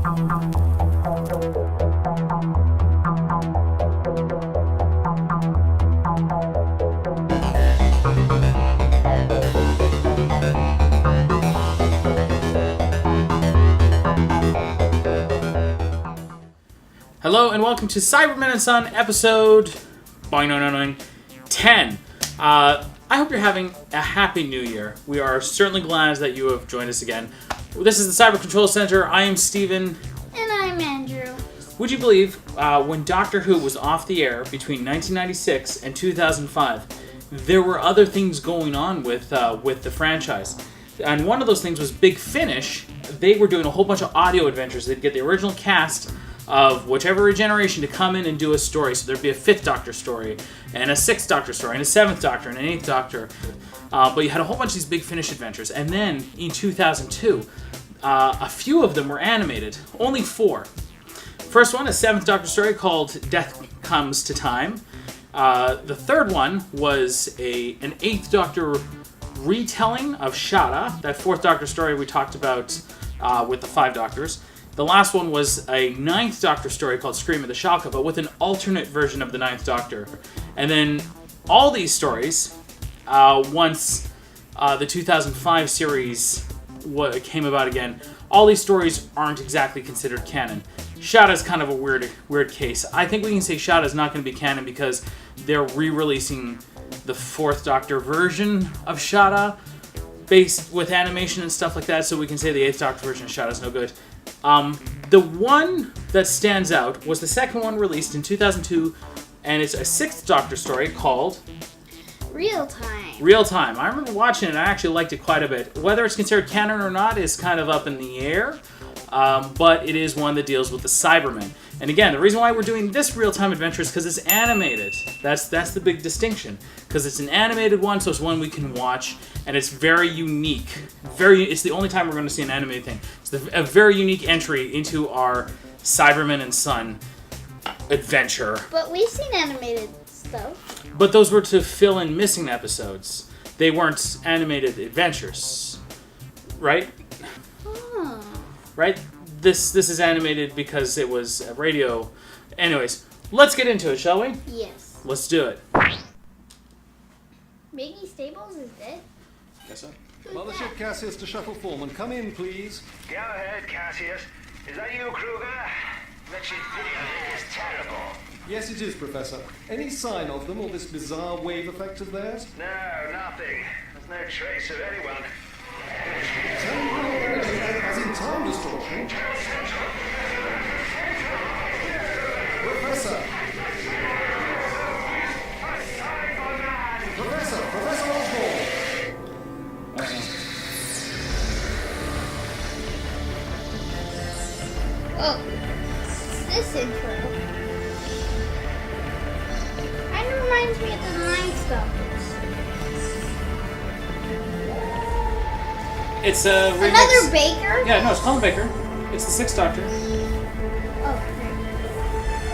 Hello and welcome to Cyberman Son episode 10. I hope you're having a happy new year. We are certainly glad that you have joined us again. This is the Cyber Control Center. I am Steven. And I'm Andrew. Would you believe when Doctor Who was off the air between 1996 and 2005, there were other things going on with the franchise. And one of those things was Big Finish. They were doing a whole bunch of audio adventures. They'd get the original cast of whichever regeneration to come in and do a story. So there'd be a 5th Doctor story, and a 6th Doctor story, and a 7th Doctor, and an 8th Doctor. But you had a whole bunch of these Big Finish adventures. And then, in 2002, a few of them were animated. Only 4. First one, a 7th Doctor story called Death Comes to Time. The third one was an 8th Doctor retelling of Shada, that 4th Doctor story we talked about with the 5 Doctors. The last one was a 9th Doctor story called Scream of the Shalka, but with an alternate version of the 9th Doctor. And then all these stories, once the 2005 series came about again, all these stories aren't exactly considered canon. Shada's kind of a weird case. I think we can say Shada's not going to be canon because they're re-releasing the 4th Doctor version of Shada, based with animation and stuff like that, so we can say the 8th Doctor version of Shada's no good. The one that stands out was the second one released in 2002, and it's a 6th Doctor story called Real Time. Real Time. I remember watching it, and I actually liked it quite a bit. Whether it's considered canon or not is kind of up in the air, but it is one that deals with the Cybermen. And again, the reason why we're doing this real-time adventure is because it's animated. That's the big distinction. Because it's an animated one, so it's one we can watch, and it's very unique. It's the only time we're going to see an animated thing. It's a very unique entry into our Cyberman Son adventure. But we've seen animated stuff. But those were to fill in missing episodes. They weren't animated adventures. Right? Oh. Right? This is animated because it was a radio. Anyways, let's get into it, shall we? Yes. Let's do it. Maggie Stables is dead? Yes, sir. Mothership Cassius to Shuttle Foreman. Come in, please. Go ahead, Cassius. Is that you, Kruger? Wretched video link is terrible. Yes, it is, Professor. Any sign of them or this bizarre wave effect of theirs? No, nothing. There's no trace of anyone. Temporal energy as in time distortion. Professor! Professor Osborne! Oh. This intro. Kind of reminds me of the 9th Doctors. It's a remix. Another Baker? Yeah, no, it's Colin Baker. It's the 6th Doctor. Oh, great.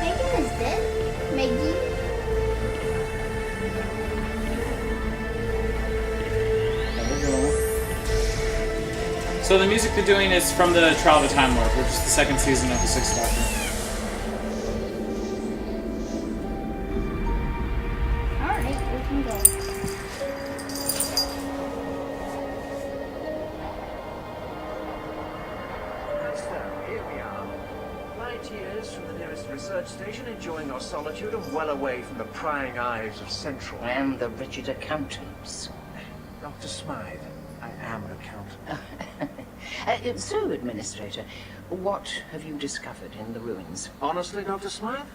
Megan is dead? Maggie? So the music they're doing is from the Trial of a Time Lord, which is the 2nd season of the 6th Doctor. Alright, we can go. So, here we are. Light years from the nearest research station, enjoying our solitude and well away from the prying eyes of Central. And the rigid accountants. Dr. Smythe, I am an accountant. So, Administrator, what have you discovered in the ruins? Honestly, Dr. Smythe?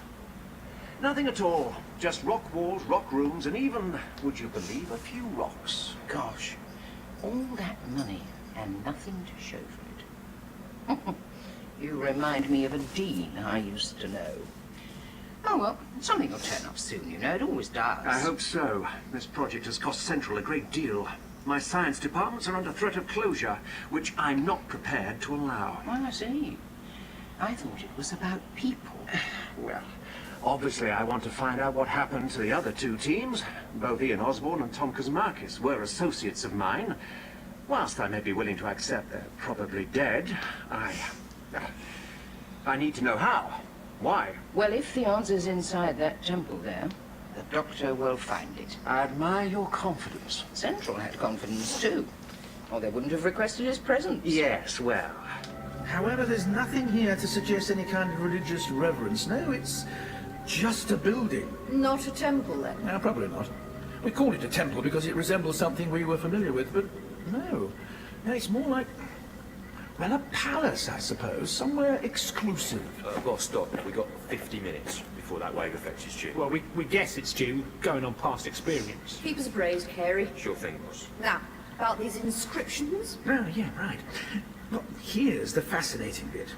Nothing at all. Just rock walls, rock rooms, and even, would you believe, a few rocks. Gosh, all that money and nothing to show for it. You remind me of a dean I used to know. Oh, well, something will turn up soon, you know. It always does. I hope so. This project has cost Central a great deal. My science departments are under threat of closure, which I'm not prepared to allow. Oh, I see. I thought it was about people. Well, obviously I want to find out what happened to the other 2 teams. Both Ian Osborne and Tom Kazmarkis were associates of mine. Whilst I may be willing to accept they're probably dead, I need to know how. Why? Well, if the answer's inside that temple there, the Doctor will find it. I admire your confidence. Central had confidence too, or they wouldn't have requested his presence. Yes, well... However, there's nothing here to suggest any kind of religious reverence. No, it's just a building. Not a temple, then? No, probably not. We call it a temple because it resembles something we were familiar with, but no. No, it's more like, well, a palace, I suppose. Somewhere exclusive. Boss, stop. We got 50 minutes before that wave effect is due. Well, we guess it's due, going on past experience. Keep us appraised, Carey. Sure thing, boss. Now, about these inscriptions? Oh, yeah, right. Well, here's the fascinating bit.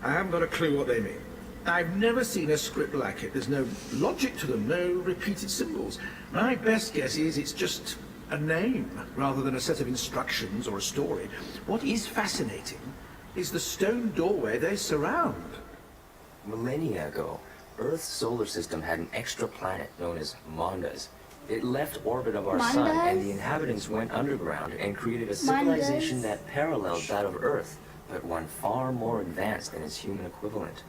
I haven't got a clue what they mean. I've never seen a script like it. There's no logic to them, no repeated symbols. My best guess is it's just a name, rather than a set of instructions or a story. What is fascinating is the stone doorway they surround. Millennia ago, Earth's solar system had an extra planet known as Mondas. It left orbit of our sun, and the inhabitants went underground and created a civilization that paralleled that of Earth, but one far more advanced than its human equivalent.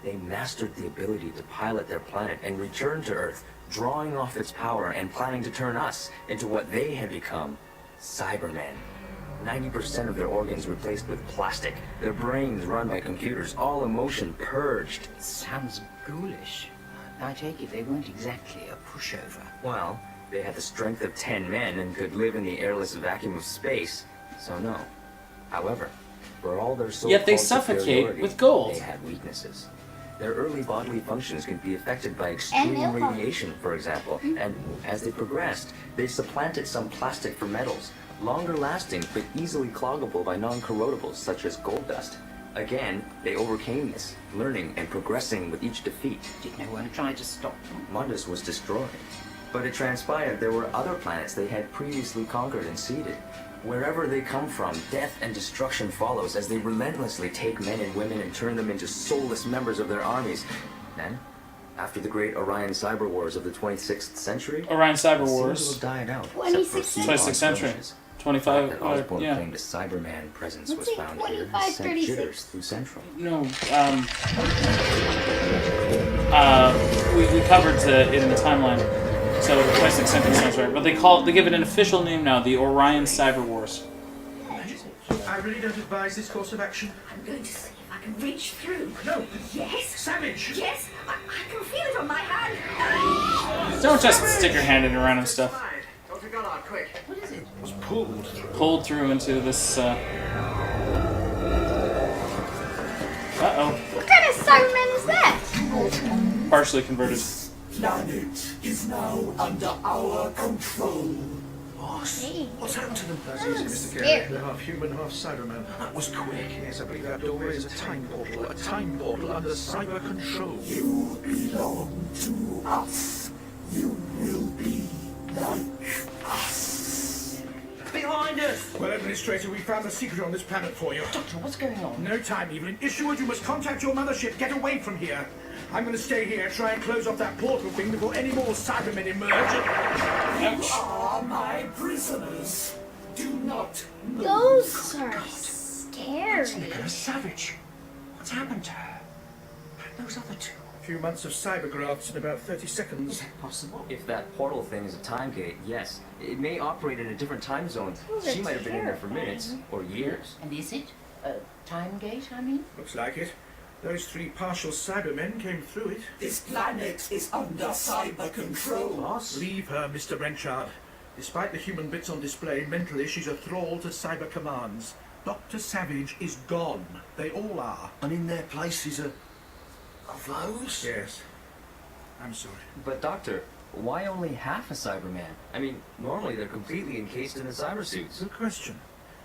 They mastered the ability to pilot their planet and return to Earth, drawing off its power and planning to turn us into what they had become, Cybermen. 90% of their organs replaced with plastic, their brains run by computers, all emotion purged. Sounds ghoulish. I take it they weren't exactly a pushover. Well, they had the strength of 10 men and could live in the airless vacuum of space, so no. However, for all their so-called Yet they suffocate superiority, with gold. they had weaknesses. Their early bodily functions could be affected by extreme radiation, for example, and as they progressed, they supplanted some plastic for metals, longer lasting but easily cloggable by non-corrodables such as gold dust. Again, they overcame this, learning and progressing with each defeat. Did no one try to stop them? Mundus was destroyed, but it transpired there were other planets they had previously conquered and seeded. Wherever they come from, death and destruction follows as they relentlessly take men and women and turn them into soulless members of their armies. Then, after the great Orion Cyber Wars of the 26th century, Orion Cyber it seems Wars. to have died out. 26th century. 25, That Osborn yeah. claimed a Cyberman presence Let's was say found here and 25, sent 36. jitters through Central. No, we covered it in the timeline, so the 26th century sounds right. But they give it an official name now, the Orion Cyber Wars. I really don't advise this course of action. I'm going to see if I can reach through. No! Yes? Savage! Yes? I can feel it on my hand. Don't just stick your hand in around and stuff. Dr. Goddard, quick. What is it? It was pulled through. Pulled through into this. Uh-oh. What kind of Cyberman is that? Partially converted. Planet is now under our control. Boss, Hey. what's happened to them? That's That easy, looks Mr. scary. Carey. They're half human, half Cyberman. That was quick. Yes, I believe that doorway is a time portal. A time portal under cyber control. You belong to us. You will be like us. Behind us! Well, Administrator, we found the secret on this planet for you. Doctor, what's going on? No time, Evelyn. Issued, you must contact your mothership. Get away from here. I'm going to stay here, try and close off that portal thing before any more Cybermen emerge. You are my prisoners. Do not move. Those are scary. Nicholas Savage. What's happened to her? And those other two. A few months of cybergrafts in about 30 seconds. Possible. If that portal thing is a time gate, yes. It may operate in a different time zone. Those are She might have been in there for terrifying. minutes or years. And is it? A time gate, I mean? Looks like it. Those three partial Cybermen came through it. This planet is under cyber control. Boss? Leave her, Mr. Wrenchard. Despite the human bits on display, mentally she's a thrall to cyber commands. Dr. Savage is gone. They all are. And in their places are those? Yes. I'm sorry. But Doctor, why only half a Cyberman? I mean, normally they're completely encased in the cyber suits. Good question.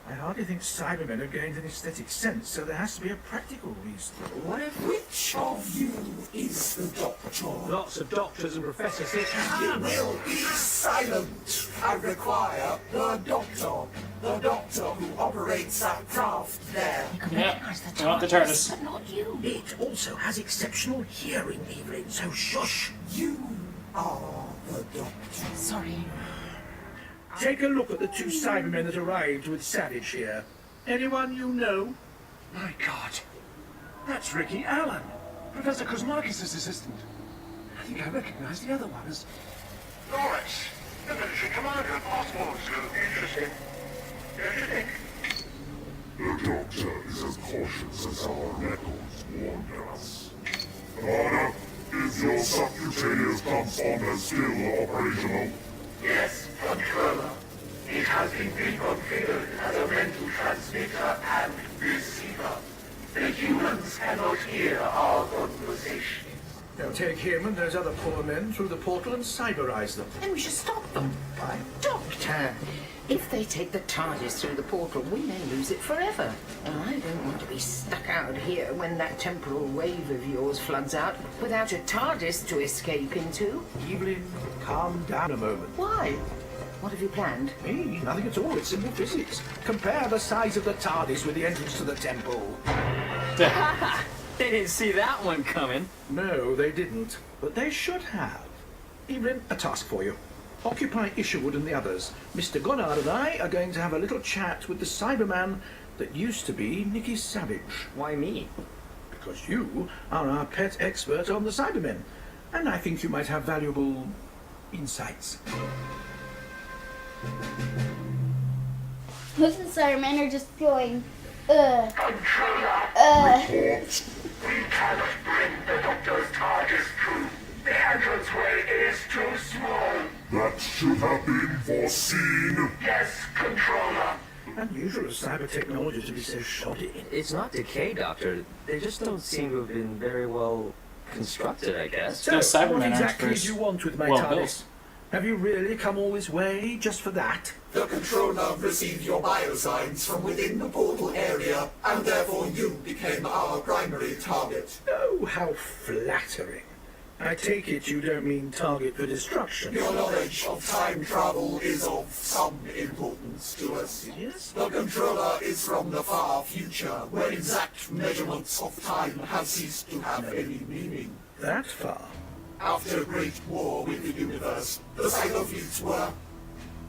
I hardly think Cybermen have gained an aesthetic sense, so there has to be a practical reason. What if... Which of you is the doctor? Lots of doctors and professors here. You will be silent. I require the doctor. The doctor who operates that craft there. Yeah, I want the TARDIS. But not you. It also has exceptional hearing, Evelyn, so shush. You are the doctor. Sorry. Take a look at the two Cybermen that arrived with Savage here. Anyone you know? My God. That's Ricky Allen, Professor Kuzmakis' assistant. I think I recognize the other one as... Lawrence, the military commander of Oswald's interesting. Don't you think? The Doctor is as cautious as our records warned us. Commander, is your subcutaneous transponder still operational? Yes, Controller. It has been reconfigured as a mental transmitter and receiver. The humans cannot hear our conversation. Now take him and those other poor men through the portal and cyberize them. And we should stop them. Why? Doctor, if they take the TARDIS through the portal, we may lose it forever. And I don't want to be stuck out here when that temporal wave of yours floods out without a TARDIS to escape into. Evelyn, calm down a moment. Why? What have you planned? Me? Nothing at all. It's simple physics. Compare the size of the TARDIS with the entrance to the temple. They didn't see that one coming. No, they didn't. But they should have. Evelyn, a task for you. Occupy Isherwood and the others. Mr. Goddard and I are going to have a little chat with the Cyberman that used to be Nicky Savage. Why me? Because you are our pet expert on the Cybermen. And I think you might have valuable insights. Most of the Cybermen are just going, Report. We cannot bring the Doctor's TARDIS through. The entranceway is too small. That should have been foreseen. Yes, Controller. Unusual of cyber technology to be so shoddy. It's not decay, Doctor. They just don't seem to have been very well constructed, I guess. So, Those Cybermen what aren't exactly very do you want with my well TARDIS? built. Have you really come all this way just for that? The Controller received your biosigns from within the portal area, and therefore you became our primary target. Oh, how flattering. I take it you don't mean target for destruction. Your knowledge of time travel is of some importance to us. Yes? The Controller is from the far future, where exact measurements of time have ceased to have any meaning. That far? After a great war with the universe, the cyber fleets were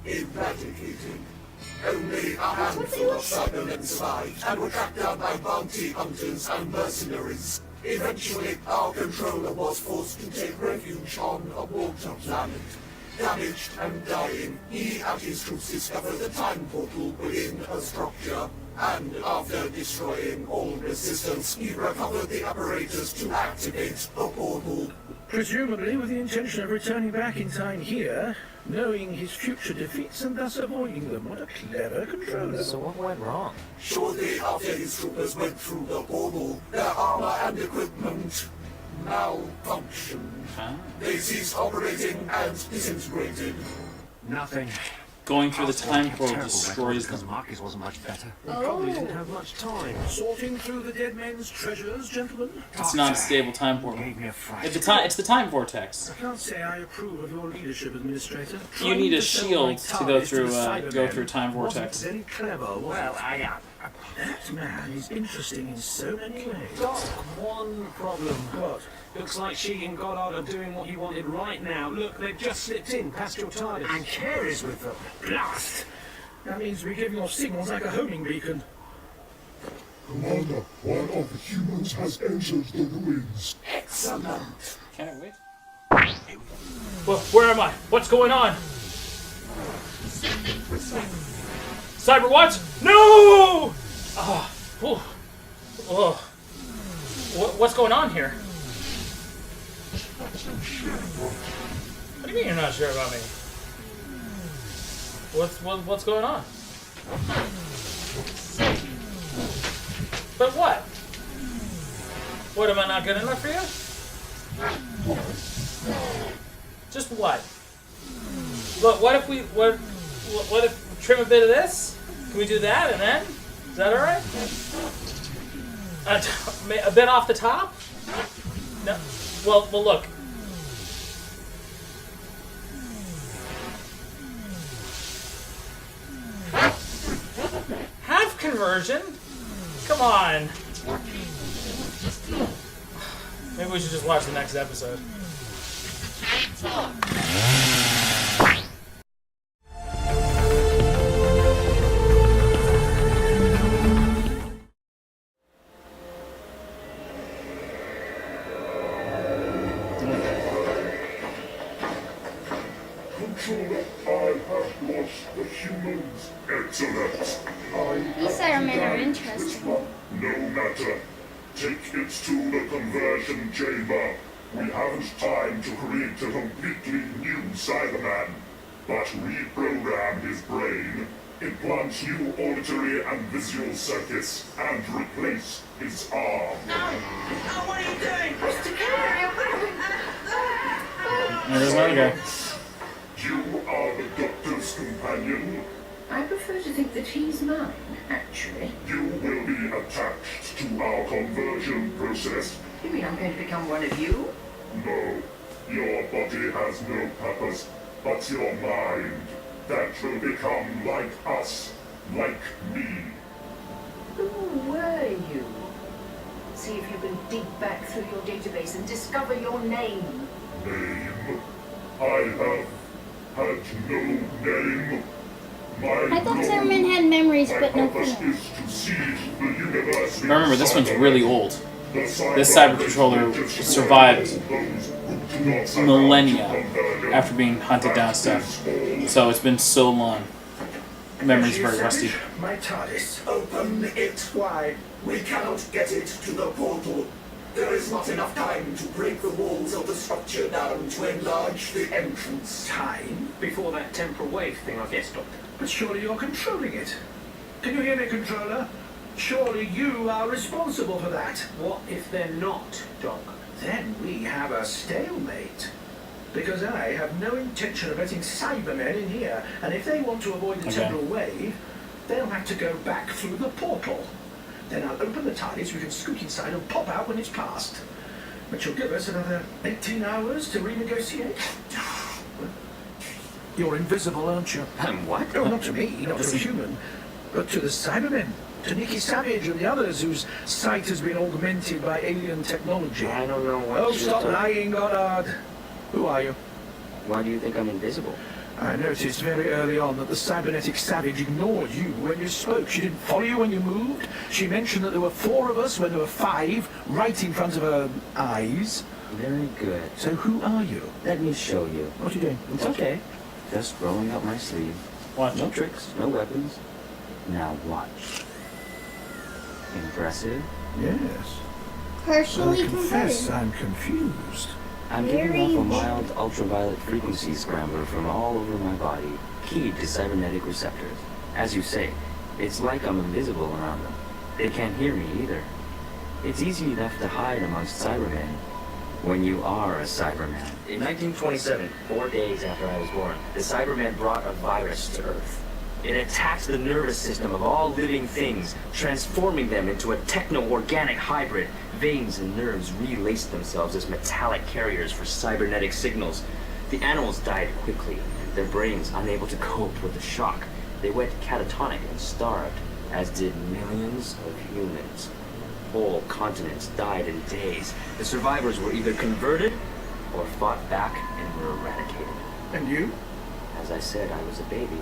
eradicated. Only a handful of Cybermen survived and were tracked down by bounty hunters and mercenaries. Eventually, our Controller was forced to take refuge on a water planet. Damaged and dying, he and his troops discovered the time portal within a structure, and after destroying all resistance, he recovered the apparatus to activate the portal. Presumably with the intention of returning back in time here, knowing his future defeats and thus avoiding them. What a clever Controller. So what went wrong? Shortly after his troopers went through the portal, their armor and equipment malfunctioned. They ceased operating and disintegrated. Nothing. Going through the time portal destroys Because them. Marcus wasn't much better. He Oh. probably didn't have much time. Sorting through the dead men's treasures, gentlemen? It's not a stable time portal. Gave me a fright. It's the time vortex. I can't say I approve of your leadership, Administrator. You need a Trying to sell shield my to go TARDIS through the Cybermen time vortex. wasn't very clever, was Well, it? That man is interesting in so many ways. got one problem. What? Looks like she and Goddard are doing what you wanted right now. Look, they've just slipped in past your TARDIS. And Care is with them. Blast! That means we're giving off signals like a homing beacon. Commander, one of the humans has entered the ruins. Excellent. Can't wait. Well, where am I? What's going on? Cyber what? No! What's going on here? What do you mean you're not sure about me? What's going on? But what? What, am I not good enough for you? Just what? Look, what if we trim a bit of this? Can we do that and then? Is that alright? A bit off the top? No. Well, look. Half conversion? Come on. Maybe we should just watch the next episode. Controller, I have lost the humans. Excellent. These Cybermen are interesting. No matter. Take it to the conversion chamber. We haven't time to create a completely new Cyberman, but reprogram his brain, implant new auditory and visual circuits, and replace his arm. Oh, what are you doing? Mr. Carey, There's another guy. You are the Doctor's companion. I prefer to think that he's mine, actually. You will be attached to our conversion process. You mean I'm going to become one of you? No, your body has no purpose, but your mind, that will become like us, like me. Who were you? See if you can dig back through your database and discover your name. Name? I have had no name. I thought Cybermen had memories, but no purpose feelings. is to see the universe. Remember, this one's really old. This cyber controller survived millennia after being hunted down stuff. So it's been so long. Memory's very rusty. My TARDIS. Open it. Why? We cannot get it to the portal. There is not enough time to break the walls of the structure down to enlarge the entrance. Time? Before that temporal wave thing, I guess, Doctor. But surely you're controlling it. Can you hear me, controller? Surely you are responsible for that. What if they're not, Doc? Then we have a stalemate. Because I have no intention of letting Cybermen in here, and if they want to avoid the temporal wave, they'll have to go back through the portal. Then I'll open the TARDIS, we can scoot inside and pop out when it's passed. Which will give us another 18 hours to renegotiate. You're invisible, aren't you? And what? No, not to me, not to a human, but to the Cybermen. To Nikki Savage and the others whose sight has been augmented by alien technology. I don't know what Oh, you're stop talking- lying, Goddard. Who are you? Why do you think I'm invisible? I noticed very early on that the cybernetic Savage ignored you when you spoke. She didn't follow you when you moved. She mentioned that there were 4 of us when there were 5, right in front of her eyes. Very good. So who are you? Let me show you. What are you doing? It's okay. Just rolling up my sleeve. Watch. No tricks, no weapons. Now watch. Impressive? Yes. Partially I confess converted. I'm confused. I'm Very giving off a big. mild ultraviolet frequency scrambler from all over my body, keyed to cybernetic receptors. As you say, it's like I'm invisible around them. They can't hear me either. It's easy enough to hide amongst Cybermen when you are a Cyberman. In 1927, 4 days after I was born, the Cybermen brought a virus to Earth. It attacked the nervous system of all living things, transforming them into a techno-organic hybrid. Veins and nerves relaced themselves as metallic carriers for cybernetic signals. The animals died quickly, their brains unable to cope with the shock. They went catatonic and starved, as did millions of humans. Whole continents died in days. The survivors were either converted or fought back and were eradicated. And you? As I said, I was a baby,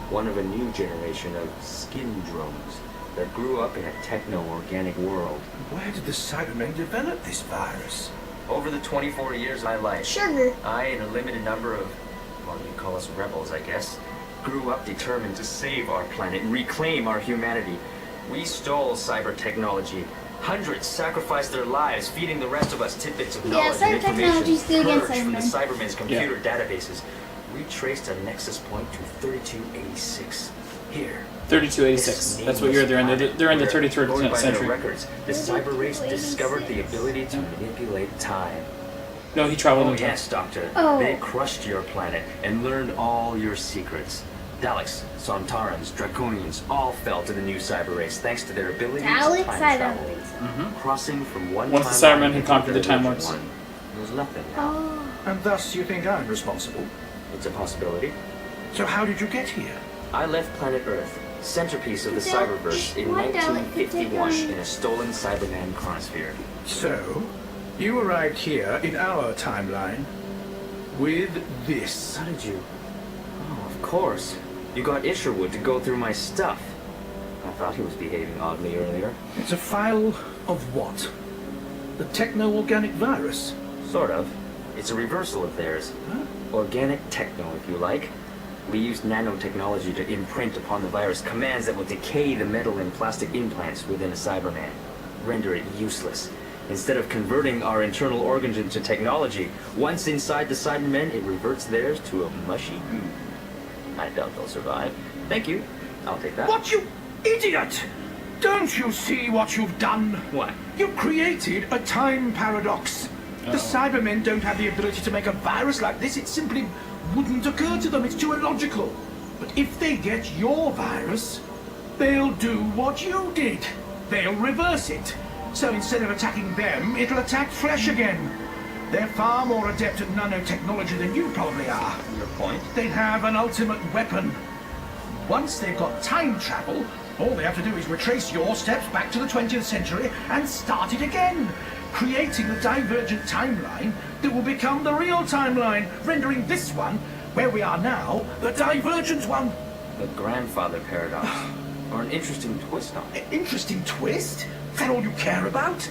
one of a new generation of skin drones that grew up in a techno-organic world. Where did the Cybermen develop this virus? Over the 24 years of my life, Sugar. I and a limited number of, well, you call us rebels, I guess, grew up determined to save our planet and reclaim our humanity. We stole cyber technology. Hundreds sacrificed their lives, feeding the rest of us tidbits of knowledge and cyber technology's information good against purged from the Cybermen. Cybermen's computer databases. We traced a nexus point to 3286. Here. 3286. That's what year they're in. They're in the 33rd Going by their century. records, the cyber race discovered the ability to manipulate time. No, he traveled Oh in time. yes, Doctor. Oh. They crushed your planet and learned all your secrets. Daleks, Sontarans, Draconians all fell to the new cyber race thanks to their ability Daleks, to I time don't travel. think so. Crossing from one Once the timeline Cybermen had into conquered the their Time original Lords. one, there's nothing now. Oh. And thus you think I'm responsible? It's a possibility. So how did you get here? I left planet Earth, centerpiece of the Del- Cyberverse, in one Dalek could take 1951 on- in a stolen Cyberman chronosphere. So, you arrived here in our timeline with this. How did you? Oh, of course. You got Isherwood to go through my stuff. I thought he was behaving oddly earlier. It's a file of what? The techno-organic virus? Sort of. It's a reversal of theirs. Organic techno, if you like. We used nanotechnology to imprint upon the virus commands that will decay the metal and plastic implants within a Cyberman, render it useless. Instead of converting our internal organs into technology, once inside the Cybermen, it reverts theirs to a mushy goo. I doubt they'll survive. Thank you. I'll take that. What, you idiot! Don't you see what you've done? What? You've created a time paradox. The Cybermen don't have the ability to make a virus like this. It simply wouldn't occur to them. It's too illogical. But if they get your virus, they'll do what you did. They'll reverse it. So instead of attacking them, it'll attack flesh again. They're far more adept at nanotechnology than you probably are. Your point? They'd have an ultimate weapon. Once they've got time travel, all they have to do is retrace your steps back to the 20th century and start it again, creating a divergent timeline that will become the real timeline, rendering this one, where we are now, the divergent one. The grandfather paradox. Or an interesting twist on it. Interesting twist? Is that all you care about?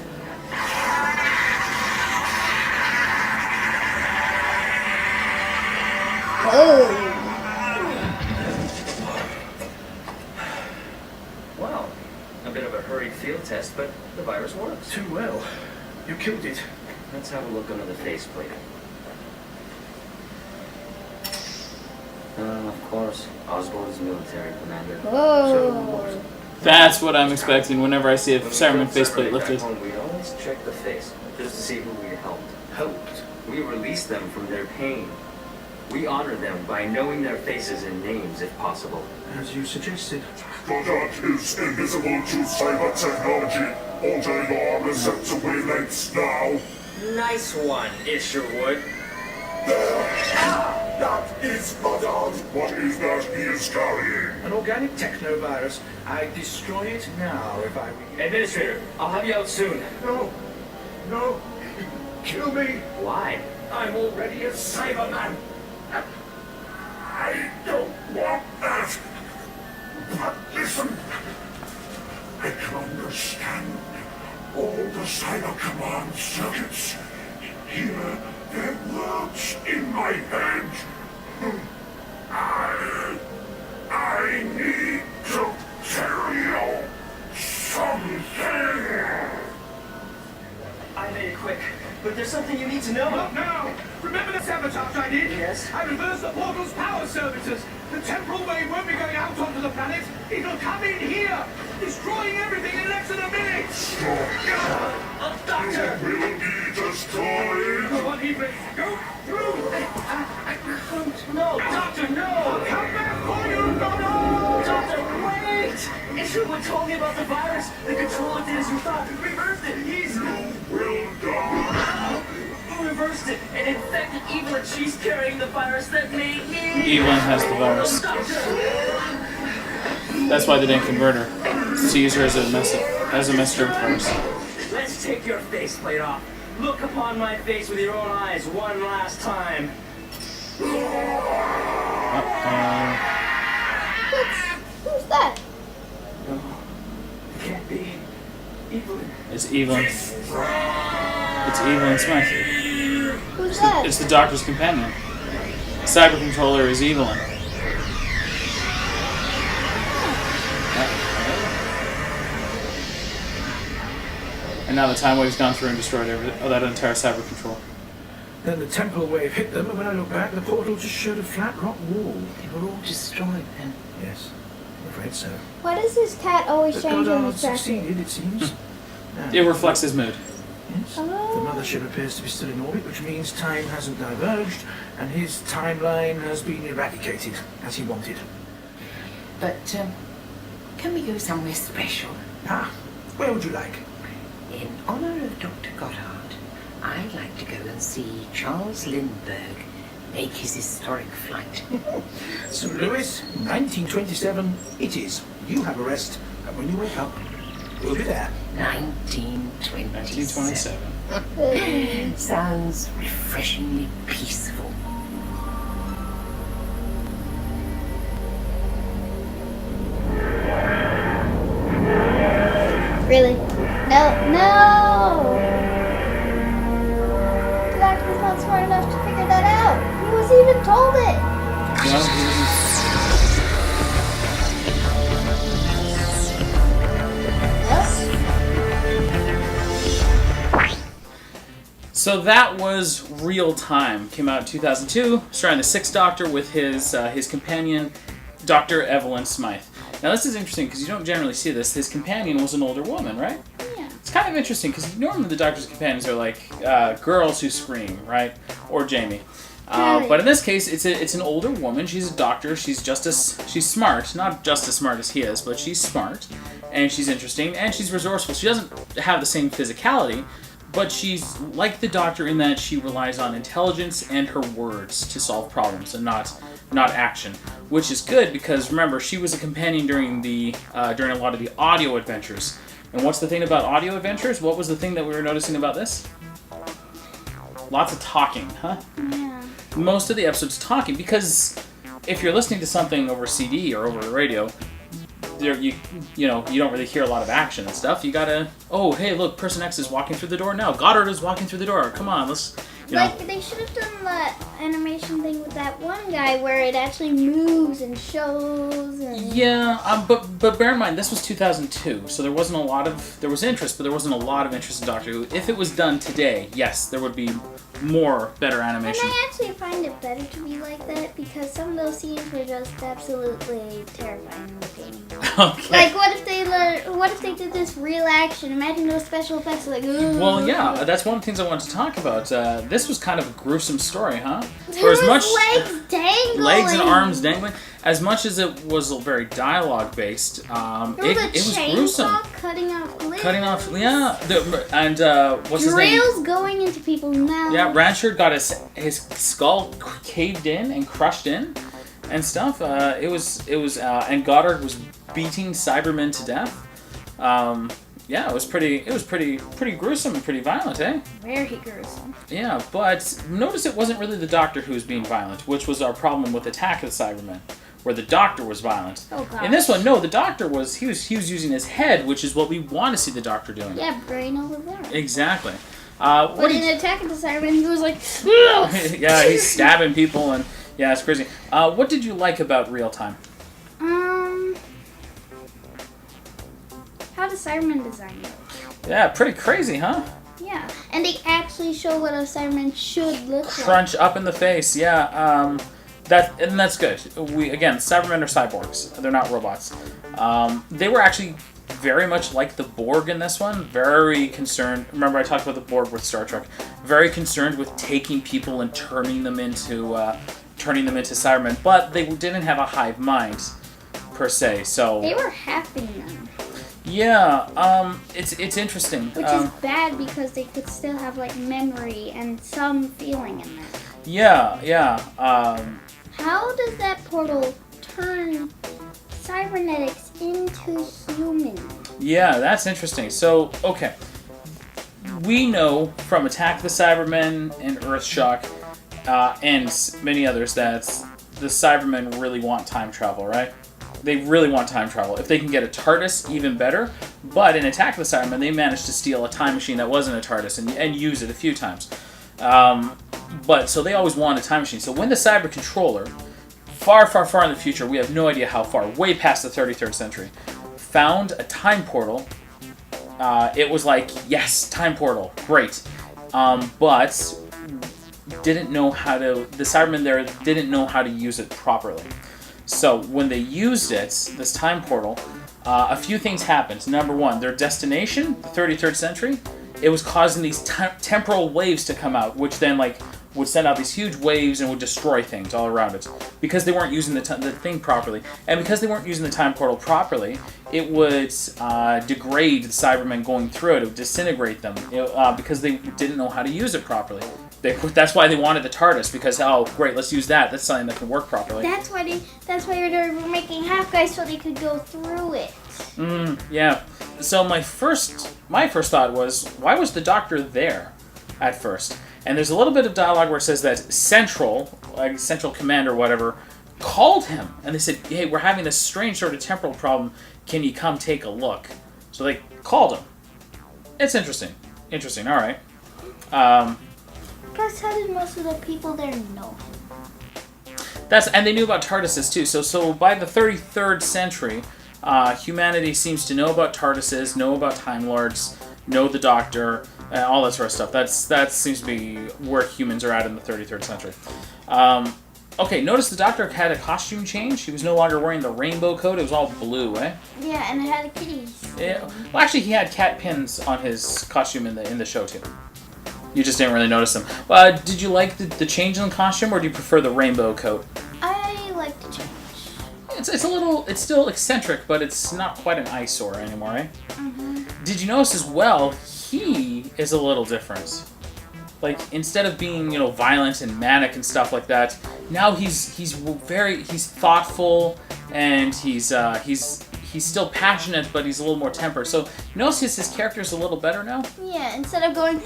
Well, a bit of a hurried field test, but the virus works. Too well. You killed it. Let's have a look under the faceplate. Of course, Osborne's military commander. Whoa. That's what I'm expecting whenever I see a Cyberman faceplate lifted. We always check the face, just to see who we helped. Helped? We release them from their pain. We honor them by knowing their faces and names, if possible. As you suggested. Goddard is invisible to cyber technology. All day long, set to wavelengths now. Nice one, Isherwood. That is Goddard. What is that he is carrying? An organic technovirus. I'd destroy it now if I were you. Administrator, I'll have you out soon. No. No. Kill me. Why? I'm already a Cyberman. I don't want that. But listen. I can understand all the cyber command circuits. Hear their words in my head. I need to tell you something. I made it quick, but there's something you need to know. Not now! Remember the sabotage I did? Yes. I reversed the portal's power services. The temporal wave won't be going out onto the planet. It'll come in here, destroying everything in less than a minute. Doctor! Will be destroyed. Go on, Evelyn. Go through. I can't. No, Doctor, no! I'll come back for you, Goddard! Doctor, wait! Isherwood told me about the virus. The controller did as you thought. Reversed it. He's... Will die. Reversed it and infected Evelyn. She's carrying the virus that made me... Evelyn has the virus. That's why they didn't convert her. To use her as a messenger first. Let's take your faceplate off. Look upon my face with your own eyes one last time. Who's that? No, it can't be. Evelyn. It's Evelyn. It's Evelyn Smythe. Who's that? It's the Doctor's companion. The cyber controller is Evelyn. And now the time wave's gone through and destroyed that entire cyber control. Then the temporal wave hit them, and when I looked back, the portal just showed a flat rock wall. They were all destroyed then. Yes, I'm afraid so. Why does this cat always But change in Goddard the tracking? succeeded, it seems. It reflects his mood. Yes. Oh. The mothership appears to be still in orbit, which means time hasn't diverged, and his timeline has been eradicated, as he wanted. But, can we go somewhere special? Ah, where would you like? In honor of Dr. Goddard, I'd like to go and see Charles Lindbergh make his historic flight. St. Louis, 1927, it is. You have a rest, and when you wake up, we'll be there. 1927. 1927. Sounds refreshingly peaceful. Really? No, no! The doctor's not smart enough So that was Real Time. Came out in 2002, starring the Sixth Doctor with his companion, Dr. Evelyn Smythe. Now this is interesting because you don't generally see this. His companion was an older woman, right? Yeah. It's kind of interesting because normally the Doctor's companions are like girls who scream, right? Or Jamie. But in this case, it's an older woman. She's a doctor. She's smart. Not just as smart as he is, but she's smart. And she's interesting. And she's resourceful. She doesn't have the same physicality, but she's like the Doctor in that she relies on intelligence and her words to solve problems and not action. Which is good because, remember, she was a companion during a lot of the audio adventures. And what's the thing about audio adventures? What was the thing that we were noticing about this? Lots of talking, huh? Yeah. Most of the episodes talking, because if you're listening to something over CD or over the radio, you don't really hear a lot of action and stuff. You gotta, oh, hey, look, Person X is walking through the door now. Goddard is walking through the door. Come on, let's, They should have done the animation thing with that one guy where it actually moves and shows. And... Yeah, but bear in mind, this was 2002, so there was interest, but there wasn't a lot of interest in Doctor Who. If it was done today, yes, there would be better animation. And I actually find it better to be like that because some of those scenes were just absolutely terrifying and painting. Okay. Like, what if they did this real action? Imagine those special effects, like. Well, yeah, that's one of the things I wanted to talk about. This was kind of a gruesome story, huh? There was legs dangling. Legs and arms dangling. As much as it was very dialogue based, it was gruesome. Cutting off limbs. Yeah. What's his name? Drills going into people's mouths. Yeah, Ranchard got his skull caved in and crushed in, and stuff. And Goddard was beating Cybermen to death. Yeah, it was pretty gruesome and pretty violent, eh? Very gruesome. Yeah, but notice it wasn't really the Doctor who was being violent, which was our problem with Attack of the Cybermen, where the Doctor was violent. Oh god. In this one, no, the Doctor was using his head, which is what we want to see the Doctor doing. Yeah, brain over there. Exactly. But in Attack of the Cybermen, he was like, yeah, he's stabbing people and yeah, it's crazy. What did you like about Real Time? How the Cyberman design it. Yeah, pretty crazy, huh? Yeah, and they actually show what a Cyberman should look like. Crunch up in the face, yeah. That's good. Cybermen are cyborgs. They're not robots. They were actually very much like the Borg in this one. Very concerned. Remember, I talked about the Borg with Star Trek. Very concerned with taking people and turning them into Cybermen. But they didn't have a hive mind, per se. So they were hacking them. Yeah, it's interesting. Which is bad because they could still have like memory and some feeling in them. Yeah. How does that portal turn cybernetics into human? Yeah, that's interesting. So, okay. We know from Attack the Cybermen and Earthshock and many others that the Cybermen really want time travel, right? They really want time travel. If they can get a TARDIS, even better. But in Attack of the Cybermen, they managed to steal a time machine that wasn't a TARDIS and use it a few times. So they always want a time machine. So when the Cyber Controller, far, far, far in the future, we have no idea how far, way past the 33rd century, found a time portal, it was like, yes, time portal, great. But didn't know how to, the Cybermen there didn't know how to use it properly. So when they used it, this time portal, a few things happened. Number one, their destination, the 33rd century, it was causing these temporal waves to come out, which then would send out these huge waves and would destroy things all around it. Because they weren't using the thing properly. And because they weren't using the time portal properly, it would degrade the Cybermen going through it. It would disintegrate them because they didn't know how to use it properly. That's why they wanted the TARDIS, because, oh, great, let's use that. That's something that can work properly. That's why they were making half guys so they could go through it. Yeah. So my first thought was, why was the Doctor there at first? And there's a little bit of dialogue where it says that Central Command or whatever, called him. And they said, hey, we're having this strange sort of temporal problem. Can you come take a look? So they called him. It's interesting. Interesting, all right. Plus, how did most of the people there know him? And they knew about TARDISes too. So by the 33rd century, humanity seems to know about TARDISes, know about Time Lords, know the Doctor, all that sort of stuff. That seems to be where humans are at in the 33rd century. Okay, notice the Doctor had a costume change. He was no longer wearing the rainbow coat. It was all blue, eh? Yeah, and it had a kitty. Yeah. Well, actually, he had cat pins on his costume in the show too. You just didn't really notice them. Did you like the change in the costume, or do you prefer the rainbow coat? I like the change. It's still eccentric, but it's not quite an eyesore anymore, eh? Mm-hmm. Did you notice as well, he is a little different. Like, instead of being, violent and manic and stuff like that, now he's thoughtful, and he's still passionate, but he's a little more tempered. So, you notice his character's a little better now? Yeah, instead of going...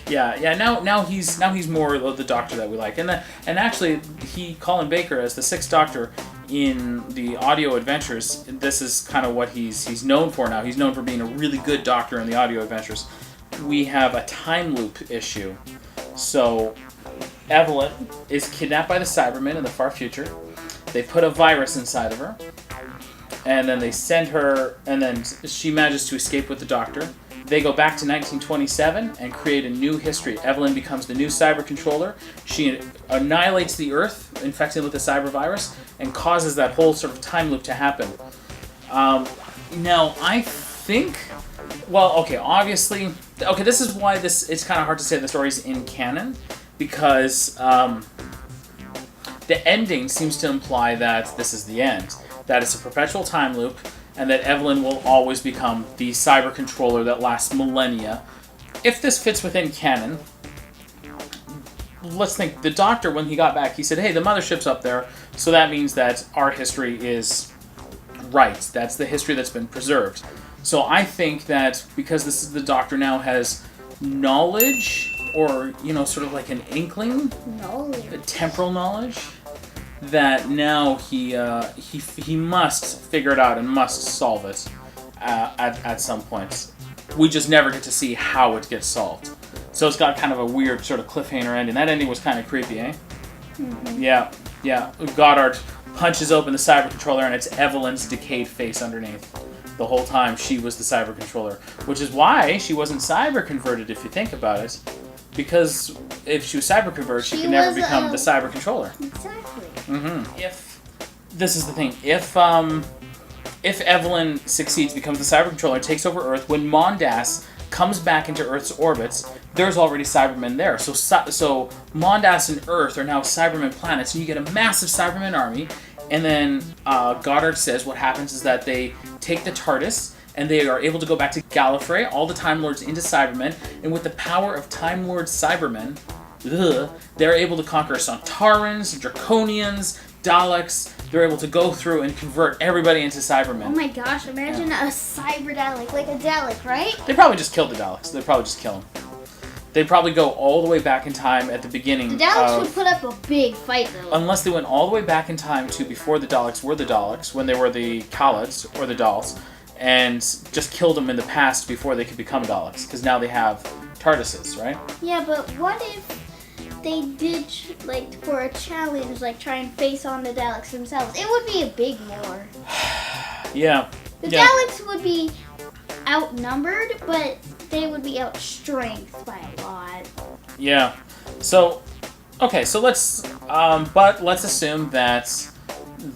Yeah. Now he's more of the Doctor that we like, and actually Colin Baker as the Sixth Doctor in the audio adventures. This is kind of what he's known for now. He's known for being a really good Doctor in the audio adventures. We have a time loop issue. So Evelyn is kidnapped by the Cybermen in the far future. They put a virus inside of her, and then they send her, and then she manages to escape with the Doctor. They go back to 1927 and create a new history. Evelyn becomes the new cyber controller. She annihilates the Earth, infecting with the cyber virus, and causes that whole sort of time loop to happen. Now, I think... Well, okay, obviously... Okay, this is why it's kind of hard to say the story's in canon, because the ending seems to imply that this is the end. That it's a perpetual time loop, and that Evelyn will always become the cyber controller that lasts millennia. If this fits within canon, let's think. The Doctor, when he got back, he said, hey, the mothership's up there, so that means that our history is right. That's the history that's been preserved. So I think that because this is the Doctor now has knowledge, or, sort of like an inkling, temporal knowledge, that now he must figure it out and must solve it at some point. We just never get to see how it gets solved. So it's got kind of a weird sort of cliffhanger ending. That ending was kind of creepy, eh? Mm-hmm. Yeah. Goddard punches open the cyber controller, and it's Evelyn's decayed face underneath. The whole time she was the cyber controller, which is why she wasn't cyber converted, if you think about it. Because if she was cyber converted, she could never become the cyber controller. Exactly. Mm-hmm. This is the thing, if Evelyn succeeds, becomes the cyber controller, takes over Earth, when Mondas comes back into Earth's orbits, there's already Cybermen there. So Mondas and Earth are now Cybermen planets, and you get a massive Cybermen army. And then Goddard says what happens is that they take the TARDIS, and they are able to go back to Gallifrey, all the Time Lords into Cybermen, and with the power of Time Lord Cybermen, they're able to conquer Sontarans, Draconians, Daleks. They're able to go through and convert everybody into Cybermen. Oh my gosh, imagine a cyber Dalek, like a Dalek, right? They probably just killed the Daleks. They'd probably just kill them. They'd probably go all the way back in time at the beginning. The Daleks would put up a big fight, though. Unless they went all the way back in time to before the Daleks were the Daleks, when they were the Khalids, or the Daleks, and just killed them in the past before they could become Daleks, because now they have TARDISes, right? Yeah, but what if they did, for a challenge, try and face on the Daleks themselves? It would be a big war. Yeah. The Daleks would be outnumbered, but they would be outstrengthed by a lot. Yeah. So, okay, so let's assume that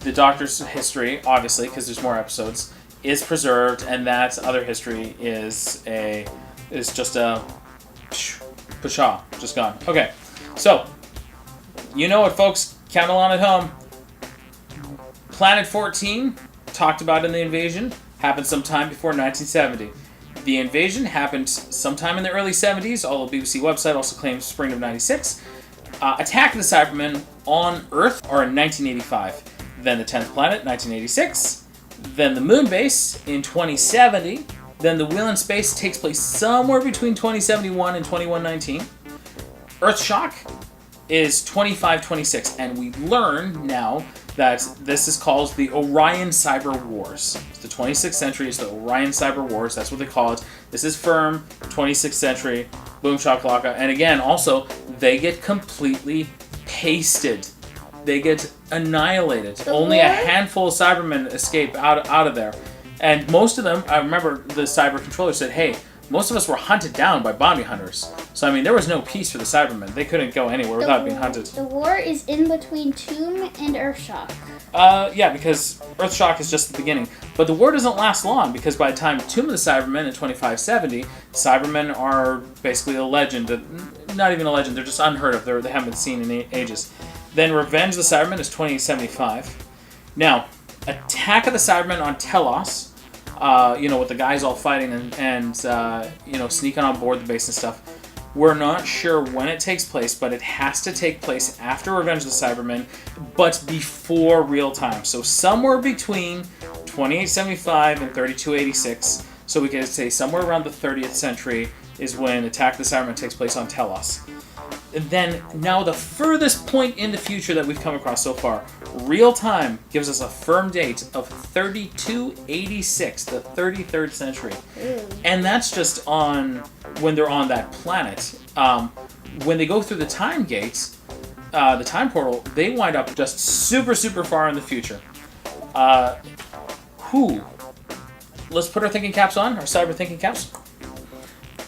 the Doctor's history, obviously, because there's more episodes, is preserved, and that other history is just a pshaw, just gone. Okay, so you know what, folks, count along at home. Planet 14, talked about in the invasion, happened sometime before 1970. The invasion happened sometime in the early 70s, although the BBC website also claims spring of 96. Attack of the Cybermen on Earth are in 1985. Then the 10th planet, 1986. Then the moon base in 2070. Then the Wheel in Space takes place somewhere between 2071 and 2119. Earthshock is 2526, and we learn now that this is called the Orion Cyber Wars. It's the 26th century, it's the Orion Cyber Wars, that's what they call it. This is firm, 26th century. Boom shakalaka. And again, also, they get completely pasted. They get annihilated. Only a handful of Cybermen escape out of there. And most of them, I remember the Cyber controller said, hey, most of us were hunted down by bounty hunters. So, I mean, there was no peace for the Cybermen. They couldn't go anywhere without being hunted. The war is in between Tomb and Earthshock. Yeah, because Earthshock is just the beginning. But the war doesn't last long, because by the time Tomb of the Cybermen in 2570, Cybermen are basically a legend. Not even a legend, they're just unheard of. They haven't been seen in ages. Then Revenge of the Cybermen is 2875. Now, Attack of the Cybermen on Telos, with the guys all fighting and sneaking on board the base and stuff. We're not sure when it takes place, but it has to take place after Revenge of the Cybermen, but before real time. So somewhere between 2875 and 3286. So we can say somewhere around the 30th century is when Attack of the Cybermen takes place on Telos. And then, now the furthest point in the future that we've come across so far, real time gives us a firm date of 3286, the 33rd century. And that's just on when they're on that planet. When they go through the time gates, the time portal, they wind up just super, super far in the future. Let's put our thinking caps on, our cyber thinking caps.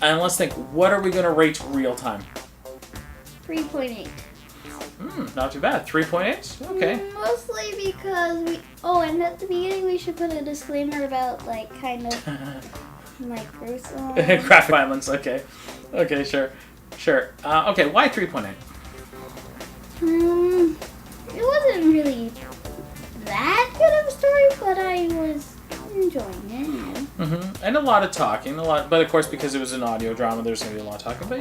And let's think, what are we going to rate real time? 3.8. Not too bad. 3.8? Okay. Mostly because and at the beginning we should put a disclaimer about, kind of, gruesome. Graphic violence, okay. Okay, sure. Okay, why 3.8? It wasn't really that good of a story, but I was enjoying it. And a lot of talking, but of course because it was an audio drama, there's going to be a lot of talking. But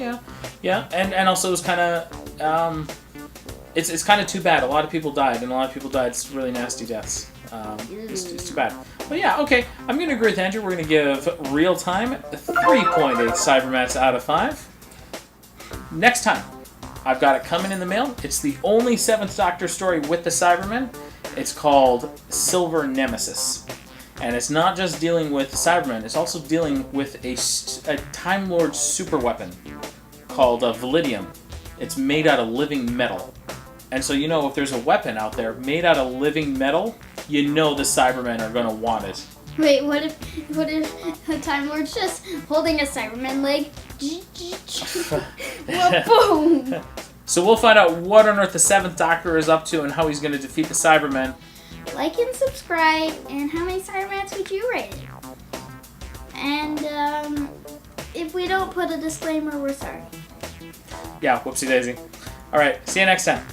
yeah, and also it was kind of, it's kind of too bad. A lot of people died, and a lot of people died really nasty deaths. It's too bad. But yeah, okay, I'm going to agree with Andrew. We're going to give Real Time 3.8 Cybermats out of 5. Next time, I've got it coming in the mail. It's the only 7th Doctor story with the Cybermen. It's called Silver Nemesis. And it's not just dealing with the Cybermen, it's also dealing with a Time Lord super weapon called Validium. It's made out of living metal. And so if there's a weapon out there made out of living metal, the Cybermen are going to want it. Wait, what if the Time Lord's just holding a Cyberman leg? Well, boom! So we'll find out what on earth the 7th Doctor is up to and how he's going to defeat the Cybermen. Like and subscribe, and how many Cybermats would you rate? And if we don't put a disclaimer, we're sorry. Yeah, whoopsie daisy. Alright, see you next time.